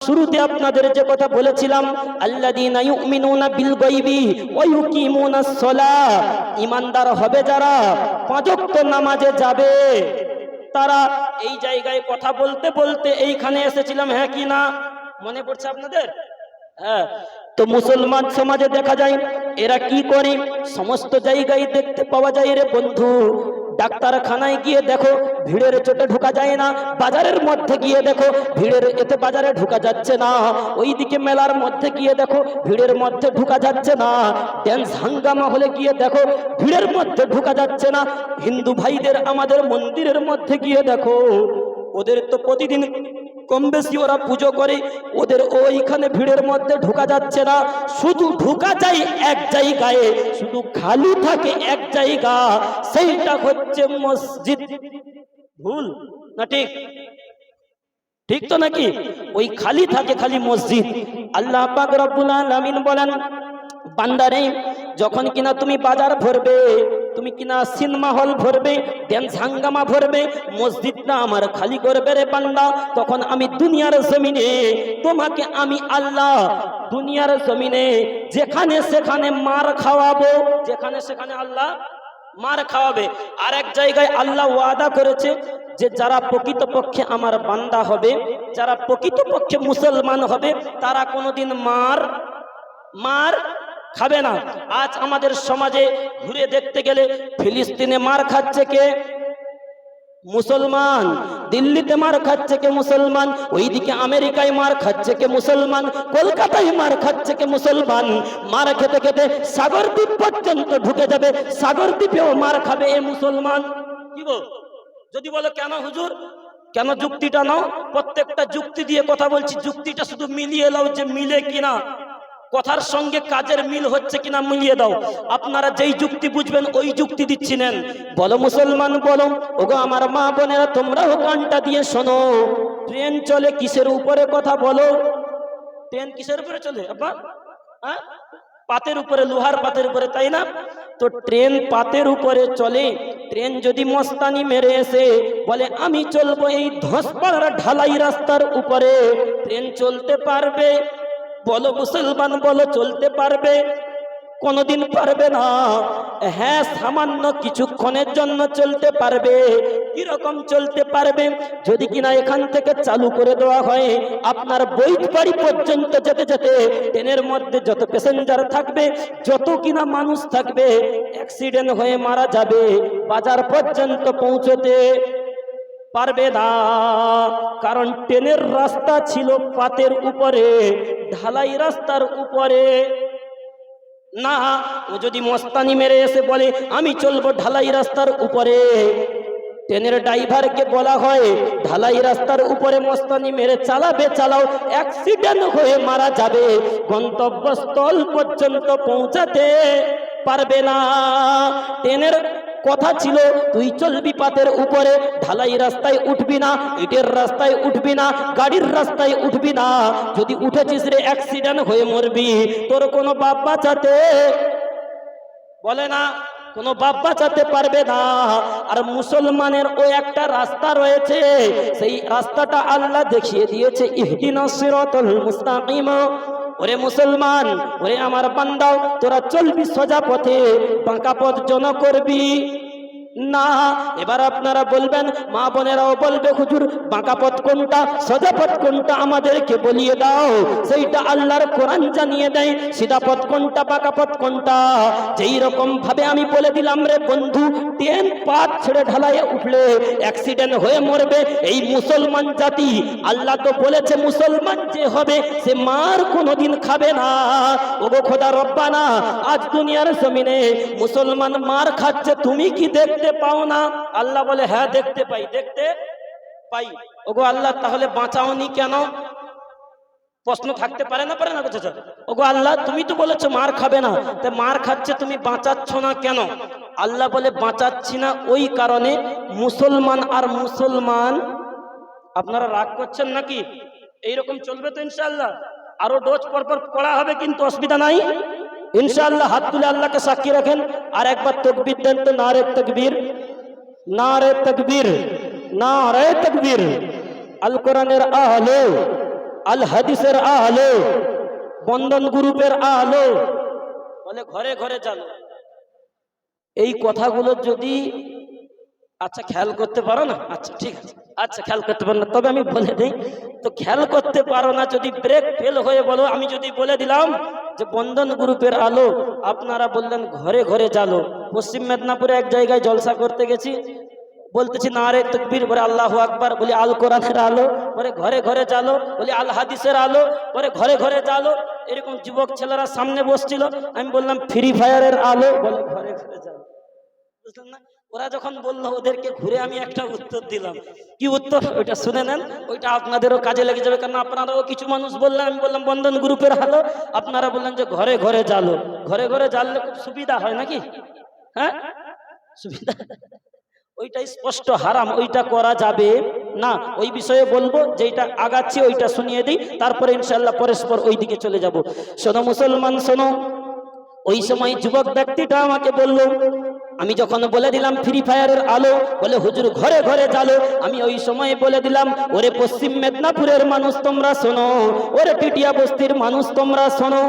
শুরুতে আপনাদের যে কথা বলেছিলাম, আল্লাযীনা ইউমিনুনা বিল গায়বি ওয়া ইউকিমুনাস সালাহ, ঈমানদার হবে যারা, পাঁচ ওয়াক্ত নামাজে যাবে তারা। এই জায়গায় কথা বলতে বলতে এইখানে এসেছিলাম, হ্যাঁ কি না মনে পড়ছে আপনাদের? হ্যাঁ। তো মুসলমান সমাজে দেখা যায় এরা কি করে, সমস্ত জায়গায় দেখতে পাওয়া যায় রে বন্ধু। ডাক্তারখানায় গিয়ে দেখো ভিড়ের চোটে ঢোকা যায় না, বাজারের মধ্যে গিয়ে দেখো ভিড়ের এতে বাজারে ঢোকা যাচ্ছে না, ওইদিকে মেলার মধ্যে গিয়ে দেখো ভিড়ের মধ্যে ঢোকা যাচ্ছে না, ড্যান্স হাঙ্গামা হলে গিয়ে দেখো ভিড়ের মধ্যে ঢোকা যাচ্ছে না। হিন্দু ভাইদের আমাদের মন্দিরের মধ্যে গিয়ে দেখো, ওদের তো প্রতিদিন কম বেশি ওরা পুজো করে, ওদের ওইখানে ভিড়ের মধ্যে ঢোকা যাচ্ছে না। শুধু ঢোকা যায় এক জায়গায়, শুধু খালি থাকে এক জায়গা, সেইটা হচ্ছে মসজিদ। ভুল না ঠিক? ঠিক তো নাকি? ওই খালি থাকে খালি মসজিদ। আল্লাহ পাক রব্বুল আলামিন বলেন, বান্দারে যখন কিনা তুমি বাজার ভরবে, তুমি কিনা সিনেমা হল ভরবে, ড্যান্স হাঙ্গামা ভরবে, মসজিদটা আমার খালি করবে রে বান্দা, তখন আমি দুনিয়ার জমিনে তোমাকে আমি আল্লাহ দুনিয়ার জমিনে যেখানে সেখানে মার খাওয়াবো, যেখানে সেখানে আল্লাহ মার খাওয়াবে। আর এক জায়গায় আল্লাহ ওয়াদা করেছে যে যারা প্রকৃতপক্ষে আমার বান্দা হবে, যারা প্রকৃতপক্ষে মুসলমান হবে, তারা কোনোদিন মার খাবে না। আজ আমাদের সমাজে ঘুরে দেখতে গেলে ফিলিস্তিনে মার খাচ্ছে কে? মুসলমান। দিল্লিতে মার খাচ্ছে কে? মুসলমান। ওইদিকে আমেরিকায় মার খাচ্ছে কে? মুসলমান। কলকাতায় মার খাচ্ছে কে? মুসলমান। মার খেতে খেতে সাগরদ্বীপ পর্যন্ত ঢুকে যাবে, সাগরদ্বীপেও মার খাবে এ মুসলমান। কি গো, যদি বলো কেন হুজুর, কেন যুক্তিটা নাও? প্রত্যেকটা যুক্তি দিয়ে কথা বলছি, যুক্তিটা শুধু মিলিয়ে নাও যে মিলে কিনা, কথার সঙ্গে কাজের মিল হচ্ছে কিনা মিলিয়ে দাও। আপনারা যেই যুক্তি বুঝবেন ওই যুক্তি দিচ্ছি নেন। বলো মুসলমান, বলো। ওগো আমার মা বোনেরা, তোমরাও কানটা দিয়ে শোনো। ট্রেন চলে কিসের উপরে? কথা বলো। ট্রেন কিসের উপরে চলে আপনার? হ্যাঁ, পাতের উপরে, লোহার পাতের উপরে, তাই না? তো ট্রেন পাতের উপরে চলে। ট্রেন যদি মস্তানি মেরে এসে বলে আমি চলবো এই ধসপাড়ার ঢালাই রাস্তার উপরে, ট্রেন চলতে পারবে? বলো মুসলমান, বলো চলতে পারবে? কোনদিন পারবে না। হ্যাঁ, সামান্য কিছুক্ষণের জন্য চলতে পারবে। কিরকম চলতে পারবে? যদি কিনা এখান থেকে চালু করে দেওয়া হয়, আপনার বৈঠবাড়ি পর্যন্ত যেতে যেতে ট্রেনের মধ্যে যত প্যাসেঞ্জার থাকবে, যত কিনা মানুষ থাকবে, অ্যাক্সিডেন্ট হয়ে মারা যাবে, বাজার পর্যন্ত পৌঁছতে পারবে না। কারণ ট্রেনের রাস্তা ছিল পাতের উপরে, ঢালাই রাস্তার উপরে না। ও যদি মস্তানি মেরে এসে বলে আমি চলবো ঢালাই রাস্তার উপরে, ট্রেনের ড্রাইভারকে বলা হয় ঢালাই রাস্তার উপরে মস্তানি মেরে চালাবে, চালাও, অ্যাক্সিডেন্ট হয়ে মারা যাবে, গন্তব্যস্থল পর্যন্ত পৌঁছাতে পারবে না। ট্রেনের কথা ছিল তুই চলবি পাতের উপরে, ঢালাই রাস্তায় উঠবি না, ইটের রাস্তায় উঠবি না, গাড়ির রাস্তায় উঠবি না। যদি উঠেছিস রে অ্যাক্সিডেন্ট হয়ে মরবি, তোর কোনো বাপ বাঁচাতে বলে না, কোনো বাপ বাঁচাতে পারবে না। আর মুসলমানের ওই একটা রাস্তা রয়েছে, সেই রাস্তাটা আল্লাহ দেখিয়ে দিয়েছে, ইহদিনাস সিরাতাল মুস্তাকিম। ওরে মুসলমান, ওরে আমার বান্দা, তোরা চলবি সোজা পথে, বাঁকা পথ যেন করবি না। এবার আপনারা বলবেন, মা বোনেরাও বলবে, হুজুর বাঁকা পথ কোনটা, সোজা পথ কোনটা আমাদেরকে বলিয়ে দাও। সেইটা আল্লাহর কোরআন জানিয়ে দেয়, সিধা পথ কোনটা, বাঁকা পথ কোনটা। যেই রকম ভাবে আমি বলে দিলাম রে বন্ধু, ট্রেন পাত ছেড়ে ঢালাইয়ে উঠলে অ্যাক্সিডেন্ট হয়ে মরবে এই মুসলমান জাতি। আল্লাহ তো বলেছে মুসলমান যে হবে সে মার কোনোদিন খাবে না। ওগো খোদা রব্বানা, আজ দুনিয়ার জমিনে মুসলমান মার খাচ্ছে, তুমি কি দেখতে পাও না? আল্লাহ বলে হ্যাঁ দেখতে পাই, দেখতে পাই। ওগো আল্লাহ, তাহলে বাঁচাওনি কেন? প্রশ্ন থাকতে পারে না, পারে না? ওগো আল্লাহ, তুমি তো বলেছো মার খাবে না, তা মার খাচ্ছে তুমি বাঁচাচ্ছ না কেন? আল্লাহ বলে বাঁচাচ্ছি না ওই কারণে, মুসলমান আর মুসলমান। আপনারা রাগ করছেন নাকি? এইরকম চলবে তো ইনশাআল্লাহ? আরো ডোজ পরপর পড়া হবে, কিন্তু অসুবিধা নাই ইনশাআল্লাহ। হাত তুলে আল্লাহকে সাক্ষী রাখেন, আর একবার তাকবীর দেন তো। নারে তাকবীর, নারে তাকবীর, নারে তাকবীর। আল কোরআনের আলো, আল হাদিসের আলো, বন্ধন গ্রুপের আলো, বলে ঘরে ঘরে জানো। এই কথাগুলো যদি আচ্ছা খেয়াল করতে পারো না, আচ্ছা ঠিক আছে, আচ্ছা খেয়াল করতে পারো না, তবে আমি বলে দিই, তো খেয়াল করতে পারো না যদি ব্রেক ফেল হয়ে বলো, আমি যদি বলে দিলাম যে বন্ধন গ্রুপের আলো, আপনারা বললেন ঘরে ঘরে জালো। পশ্চিম মেদিনীপুরে এক জায়গায় জলসা করতে গেছি, বলতেছি নারে তাকবীর, বলে আল্লাহু আকবার, বলি আল কোরআনের আলো, বলে ঘরে ঘরে জালো, বলি আল হাদিসের আলো, বলে ঘরে ঘরে জালো। এরকম যুবক ছেলেরা সামনে বসছিল, আমি বললাম ফ্রি ফায়ারের আলো, বলে ঘরে ঘরে জালো। বুঝলেন না? ওরা যখন বললো ওদেরকে ঘুরে আমি একটা উত্তর দিলাম। কি উত্তর? ওইটা শুনে নেন, ওইটা আপনাদেরও কাজে লেগে যাবে, কারণ আপনারাও কিছু মানুষ বললেন, আমি বললাম বন্ধন গ্রুপের আলো, আপনারা বললেন যে ঘরে ঘরে জালো। ঘরে ঘরে জানলে খুব সুবিধা হয় নাকি? হ্যাঁ, সুবিধা। ওইটা স্পষ্ট হারাম, ওইটা করা যাবে না। ওই বিষয়ে বলবো, যেটা আগাচ্ছি ওইটা শুনিয়ে দিই, তারপরে ইনশাআল্লাহ পরস্পর ওই দিকে চলে যাব। শোনো মুসলমান শোনো, ওই সময় যুবক ব্যক্তিটা আমাকে বলল, আমি যখন বলে দিলাম ফ্রি ফায়ারের আলো, বলে হুজুর ঘরে ঘরে জালো, আমি ওই সময় বলে দিলাম ওরে পশ্চিম মেদিনীপুরের মানুষ তোমরা শোনো, ওরে পিটিয়া বস্তির মানুষ তোমরা শোনো,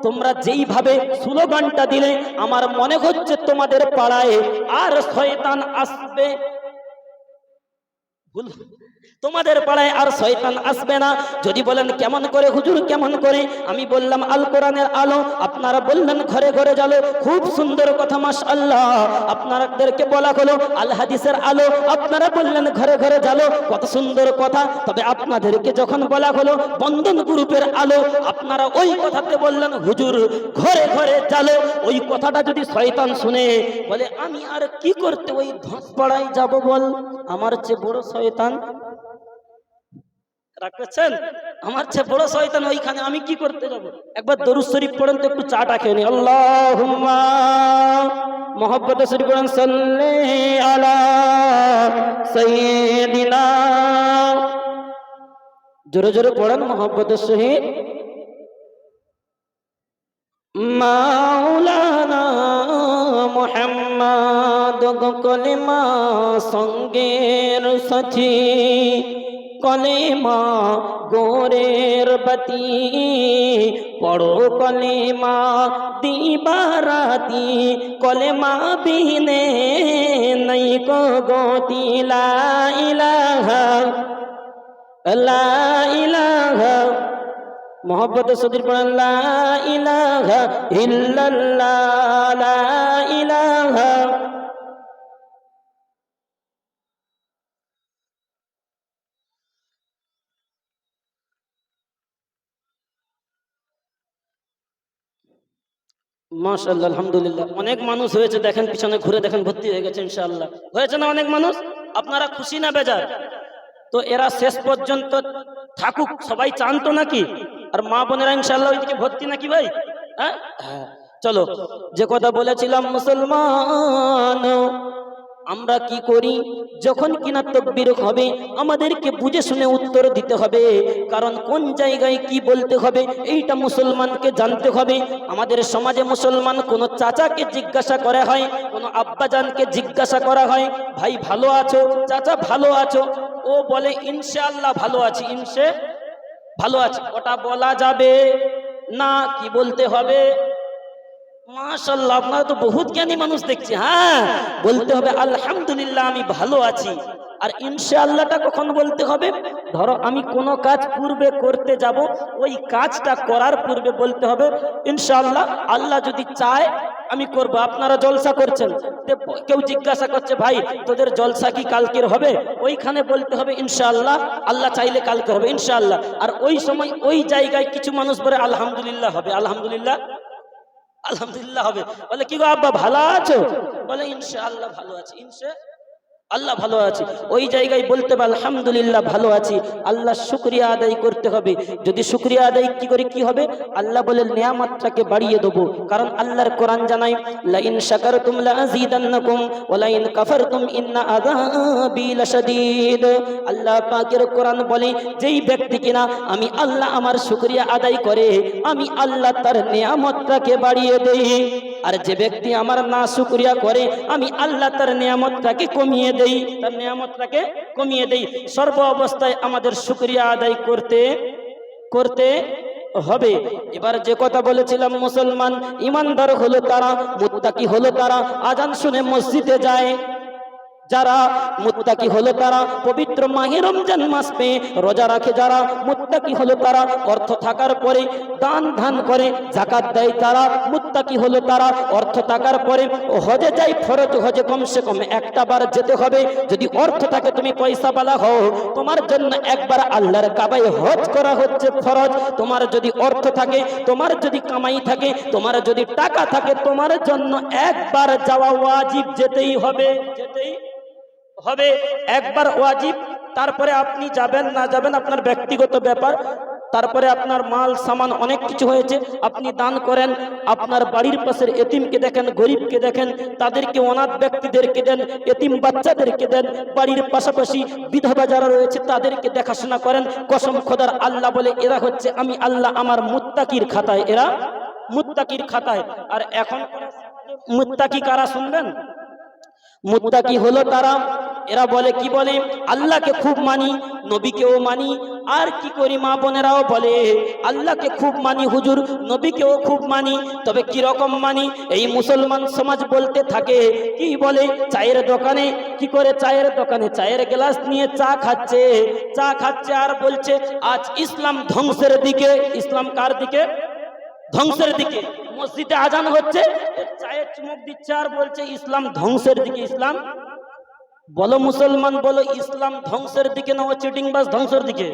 তোমরা যেইভাবে স্লোগানটা দিলে আমার মনে হচ্ছে তোমাদের পাড়ায় আর শয়তান আসবে, তোমাদের পাড়ায় আর শয়তান আসবে না। যদি বলেন কেমন করে হুজুর কেমন করে, আমি বললাম আল কোরআনের আলো, আপনারা বললেন ঘরে ঘরে জালো, খুব সুন্দর কথা মাশাআল্লাহ। আপনাদেরকে বলা হলো আল হাদিসের আলো, আপনারা বললেন ঘরে ঘরে জালো, কত সুন্দর কথা। তবে আপনাদেরকে যখন বলা হলো বন্ধন গ্রুপের আলো, আপনারা ওই কথাতে বললেন হুজুর ঘরে ঘরে জালো। ওই কথাটা যদি শয়তান শুনে বলে আমি আর কি করতে ওই ধস পাড়ায় যাব, বল আমার চেয়ে বড় শয়তান, রাখছেন, আমার চেয়ে বড় শয়তান ওইখানে, আমি কি করতে যাব? একবার দরুদ শরীফ পড়েন তো, একটু চাটা খেয়ে নি। আল্লাহুম্মা মুহাব্বতে শরীফ পড়েন, সাল্লি আলা সাইয়্যিদিনা, জোরে জোরে পড়েন মুহাব্বতের সহিত। মাওলানা মুহাম্মদ কলিমা সঙ্গের সাথী, কলিমা গোরের বাতি, পড়ো কলিমা দিবারাতি, কলিমা বিনে নাই কো গতি, লা ইলাহা লা ইলাহা, মোহাম্মদ সদীর পড়েন লা ইলাহা ইল্লাল্লাহ, লা ইলাহা। মাশাআল্লাহ, আলহামদুলিল্লাহ, অনেক মানুষ হয়েছে, দেখেন পিছনে ঘুরে দেখেন ভর্তি হয়ে গেছে ইনশাআল্লাহ। হয়েছে না অনেক মানুষ? আপনারা খুশি না বেজার? তো এরা শেষ পর্যন্ত থাকুক, সবাই চান তো নাকি? আর মা বোনেরা ইনশাআল্লাহ ওইদিকে ভর্তি নাকি ভাই? হ্যাঁ, চলো, যে কথা বলেছিলাম মুসলমান, আমরা কি করি যখন কিনা তাকবীর হবে আমাদেরকে বুঝে শুনে উত্তর দিতে হবে, কারণ কোন জায়গায় কি বলতে হবে এইটা মুসলমানকে জানতে হবে। আমাদের সমাজে মুসলমান কোন চাচাকে জিজ্ঞাসা করা হয়, কোন আব্বাজানকে জিজ্ঞাসা করা হয়, ভাই ভালো আছো, চাচা ভালো আছো, ও বলে ইনশাআল্লাহ ভালো আছি, ভালো আছি, ওটা বলা যাবে না, কি বলতে হবে? মাশাআল্লাহ, আপনারা তো বহুত জ্ঞানী মানুষ দেখছি। হ্যাঁ, বলতে হবে আলহামদুলিল্লাহ আমি ভালো আছি। আর ইনশাআল্লাহটা কখন বলতে হবে? ধরো আমি কোনো কাজ পূর্বে করতে যাব, ওই কাজটা করার পূর্বে বলতে হবে ইনশাআল্লাহ, আল্লাহ যদি চায় আমি করব। আপনারা জলসা করছেন, কেউ জিজ্ঞাসা করছে ভাই তোদের জলসা কি কালকের হবে, ওইখানে বলতে হবে ইনশাআল্লাহ, আল্লাহ চাইলে কালকে হবে ইনশাআল্লাহ। আর ওই সময় ওই জায়গায় কিছু মানুষ বলে আলহামদুলিল্লাহ হবে, আলহামদুলিল্লাহ আলহামদুলিল্লাহ হবে। বলে কি গো আব্বা ভালো আছো? বলে ইনশাআল্লাহ ভালো আছি, আল্লাহ ভালো আছি। ওই জায়গায় বলতে হবে আলহামদুলিল্লাহ ভালো আছি, আল্লাহ শুকরিয়া আদায় করতে হবে। যদি শুকরিয়া আদায় কি করে কি হবে? আল্লাহ বলে নিয়ামতটাকে বাড়িয়ে দেবো, কারণ আল্লাহর কোরআন জানায় লা ইন শাকারতুম লা আযীদান্নাকুম ওয়া লা ইন কাফারতুম ইন্না আযাবি লাশাদীদ। আল্লাহ পাকের কোরআন বলে যেই ব্যক্তি কিনা আমি আল্লাহ আমার শুকরিয়া আদায় করে, আমি আল্লাহ তার নিয়ামতটাকে বাড়িয়ে দেই। আর যে ব্যক্তি আমার না শুকরিয়া করে, আমি আল্লাহ তার নিয়ামতটাকে কমিয়ে দেই, সর্ব অবস্থায় আমাদের শুকরিয়া আদায় করতে করতে হবে। এবার যে কথা বলেছিলাম, মুসলমান ইমানদার হলো তারা, মুত্তাকি হলো তারা আজান শুনে মসজিদে যায়, যারা মুত্তাকি হলো তারা পবিত্র মাহে রমজান মাস পেয়ে রোজা রাখে, যারা মুত্তাকি হলো তারা অর্থ থাকার পরে দান ধান করে যাকাত দেয়, তারা মুত্তাকি হলো তারা অর্থ থাকার পরে হজে যায়, ফরজ হজে কমসে কম একটা বার যেতে হবে। যদি অর্থ থাকে, তুমি পয়সাওয়ালা হও, তোমার জন্য একবার আল্লাহর কাবায় হজ করা হচ্ছে ফরজ। তোমার যদি অর্থ থাকে, তোমার যদি কামাই থাকে, তোমার যদি টাকা থাকে, তোমার জন্য একবার যাওয়া ওয়াজিব, যেতেই হবে, যেতেই হবে, একবার ওয়াজিব। তারপরে আপনি যাবেন না যাবেন আপনার ব্যক্তিগত ব্যাপার। তারপরে আপনার মাল সামান অনেক কিছু হয়েছে, আপনি দান করেন, আপনার বাড়ির পাশের এতিমকে দেখেন, গরিবকে দেখেন, তাদেরকে, অনাথ ব্যক্তিদেরকে দেন, এতিম বাচ্চাদেরকে দেন, বাড়ির পাশাপাশি বিধবা যারা রয়েছে তাদেরকে দেখাশোনা করেন। কসম খোদার, আল্লাহ বলে এরা হচ্ছে আমি আল্লাহ আমার মুত্তাকির খাতায়, এরা মুত্তাকির খাতায়। আর এখন মুত্তাকি কারা শুনবেন? মুত্তাকি হলো তারা, এরা বলে কি বলে, আল্লাহকে খুব মানি, নবীকেও মানি, আর কি করি মা বোনেরাও বলে আল্লাহকে খুব মানি হুজুর, নবীকেও খুব মানি। তবে কি রকম মানি? এই মুসলমান সমাজ বলতে থাকে, কি বলে, চায়ের দোকানে কি করে, চায়ের দোকানে চায়ের গ্লাস নিয়ে চা খাচ্ছে, চা খাচ্ছে আর বলছে আজ ইসলাম ধ্বংসের দিকে। ইসলাম কার দিকে? ধ্বংসের দিকে। মসজিদে আজান হচ্ছে, চায়ের চুমুক দিচ্ছে আর বলছে ইসলাম ধ্বংসের দিকে। ইসলাম বলো মুসলমান বলো, ইসলাম ধ্বংসের দিকে না ও চিটিংবাজ ধ্বংসের দিকে?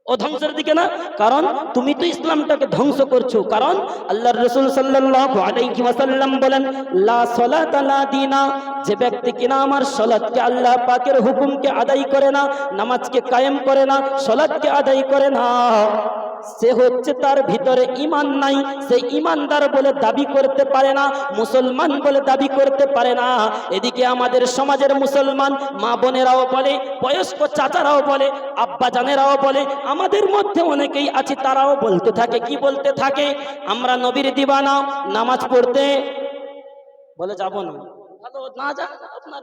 ও ধ্বংসের দিকে না, কারণ তুমি তো ইসলামটাকে ধ্বংস করছো। কারণ আল্লাহর রাসূল সাল্লাল্লাহু আলাইহি ওয়াসাল্লাম বলেন, লা সালাতা লা দীনা, যে ব্যক্তি কিনা আমার সালাতকে, আল্লাহ পাকের হুকুমকে আদায় করে না, নামাজকে কায়েম করে না, সালাতকে আদায় করে না, সে হচ্ছে তার ভিতরে ঈমান নাই, সে ঈমানদার বলে দাবি করতে পারে না, মুসলমান বলে দাবি করতে পারে না। এদিকে আমাদের সমাজের মুসলমান মা বোনেরাও বলে, বয়স্ক চাচারাও বলে, আব্বা জানেরাও বলে, আমাদের মধ্যে অনেকেই আছে তারাও বলতে থাকে, কি বলতে থাকে, আমরা নবীর দিওয়ানা, নামাজ পড়তে বলে যাব না, ভালো না যান আপনার,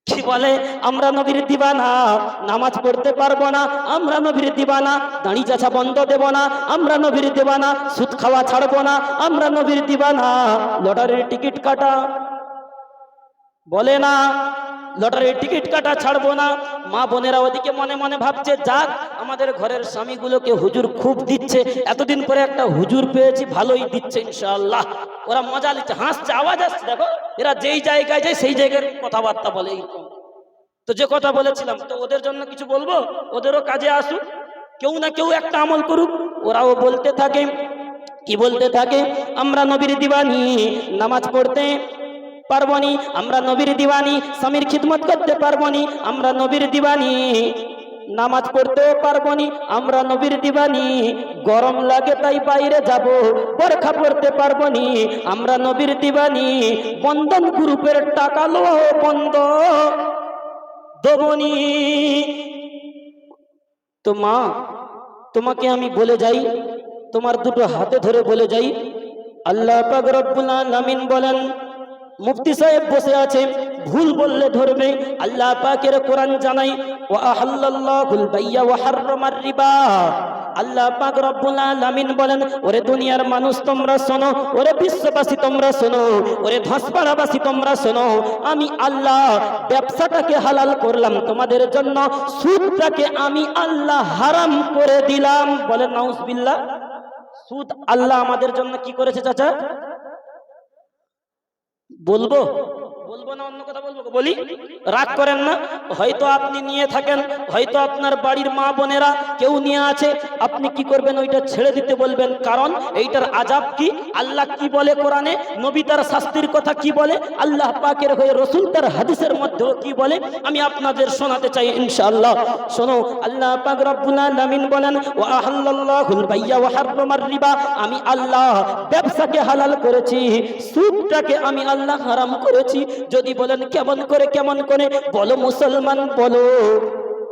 কি বলে, আমরা নবীর দিওয়ানা, নামাজ পড়তে পারবো না, আমরা নবীর দিওয়ানা, দাড়ি চাচা বন্ধ দেব না, আমরা নবীর দিওয়ানা, সুদ খাওয়া ছাড়বো না, আমরা নবীর দিওয়ানা, লটারির টিকিট কাটা বলে না, লটারির টিকিট কাটা ছাড়বো না। মা বোনেরা ওদিকে মনে মনে ভাবছে, যাক আমাদের ঘরের স্বামীগুলোকে হুজুর খুব দিচ্ছে, এতদিন পরে একটা হুজুর পেয়েছি, ভালোই দিচ্ছে ইনশাআল্লাহ। ওরা মজা নিচ্ছে, হাসছে, আওয়াজ আসছে, দেখো এরা যেই জায়গায় যায় সেই জায়গার কথাবার্তা বলে। তো যে কথা বলেছিলাম, তো ওদের জন্য কিছু বলবো, ওদেরও কাজে আসুক, কেউ না কেউ একটা আমল করুক। ওরাও বলতে থাকে, কি বলতে থাকে, আমরা নবীর দিওয়ানি, নামাজ পড়তে পারবো নি, আমরা নবীর দিওয়ানি, স্বামীর খিদমত করতে পারবো নি, আমরা নবীর দিওয়ানি, নামাজ পড়তেও পারবো নি, আমরা নবীর দিওয়ানি, গরম লাগে তাই বাইরে যাব, বরখা পড়তে পারবো নি, আমরা নবীর দিওয়ানি, বন্ধন গ্রুপের টাকা লো বন্ধ দেবনি। তো মা, তোমাকে আমি বলে যাই, তোমার দুটো হাতে ধরে বলে যাই, আল্লাহ পাক রব্বুল আলামিন বলেন, মুফতি সাহেব বসে আছে, ভুল বললে ধরবে, আল্লাহ পাকের কোরআন জানাই, ওয়া আহাল্লাল্লাহুল বাইয়া ওয়া হাররামার রিবা। আল্লাহ পাক রব্বুল আলামিন বলেন, ওরে দুনিয়ার মানুষ তোমরা শোনো, ওরে বিশ্ববাসী তোমরা শোনো, ওরে ধসপাড়াবাসী তোমরা শোনো, আমি আল্লাহ ব্যবসাটাকে হালাল করলাম তোমাদের জন্য, সুদটাকে আমি আল্লাহ হারাম করে দিলাম। বলেন নাউজুবিল্লাহ। সুদ আল্লাহ আমাদের জন্য কি করেছে চাচা? বলবো বলবো না অন্য কথা বলবো? বলি, রাগ করেন না। হয়তো আপনি নিয়ে থাকেন, হয়তো আপনার বাড়ির মা বোনেরা কেউ নিয়ে আছে, আপনি কি করবেন? ওইটা ছেড়ে দিতে বলবেন। কারণ এইটার আযাব কি, আল্লাহ কি বলে কোরআনে, নবী তার শাস্তির কথা কি বলে, আল্লাহ পাকের হয়ে রাসূল তার হাদিসের মধ্যেও কি বলে, আমি আপনাদের শোনাতে চাই ইনশাআল্লাহ। শোনো, আল্লাহ পাক রব্বুল আলামিন বলেন, ওয়া আহাল্লাল্লাহুল বাইয়া ওয়া হাররামার রিবা, আমি আল্লাহ ব্যবসাকে হালাল করেছি, সুদটাকে আমি আল্লাহ হারাম করেছি। যদি বলেন কেমন করে, কেমন করে, বলো মুসলমান বলো।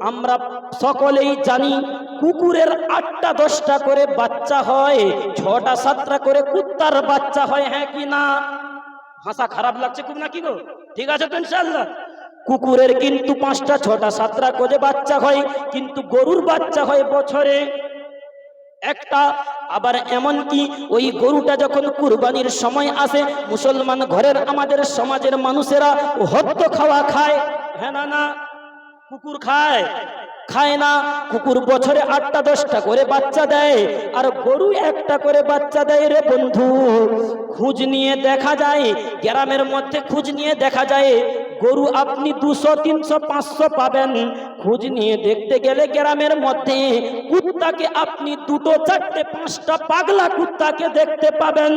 আমরা সকলেই জানি কুকুরের 8টা 10টা করে বাচ্চা হয়, 6টা 7টা করে কুত্তার বাচ্চা হয়, হ্যাঁ কি না? ভাষা খারাপ লাগছে খুব নাকি গো? ঠিক আছে তো ইনশাআল্লাহ। কুকুরের কিন্তু 5টা 6টা 7টা করে বাচ্চা হয়, কিন্তু গরুর বাচ্চা হয় বছরে একটা। আবার এমন কি ওই গরুটা যখন কুরবানির সময় আসে, মুসলমান ঘরের আমাদের সমাজের মানুষেরা হদ্দ খাওয়া খায়, হ্যাঁ না না? কুকুর খায়? খায় না। কুকুর বছরে 8টা 10টা করে বাচ্চা দেয়, আর গরু একটা করে বাচ্চা দেয় রে বন্ধু। খোঁজ নিয়ে দেখা যায়, গ্রামের মধ্যে খোঁজ নিয়ে দেখা যায় গরু আপনি 200 300 500 পাবেন। খোঁজ নিয়ে দেখতে গেলে গ্রামের মধ্যে কুত্তাকে আপনি 2টো 4টে 5টা পাগলা কুত্তাকে দেখতে পাবেন।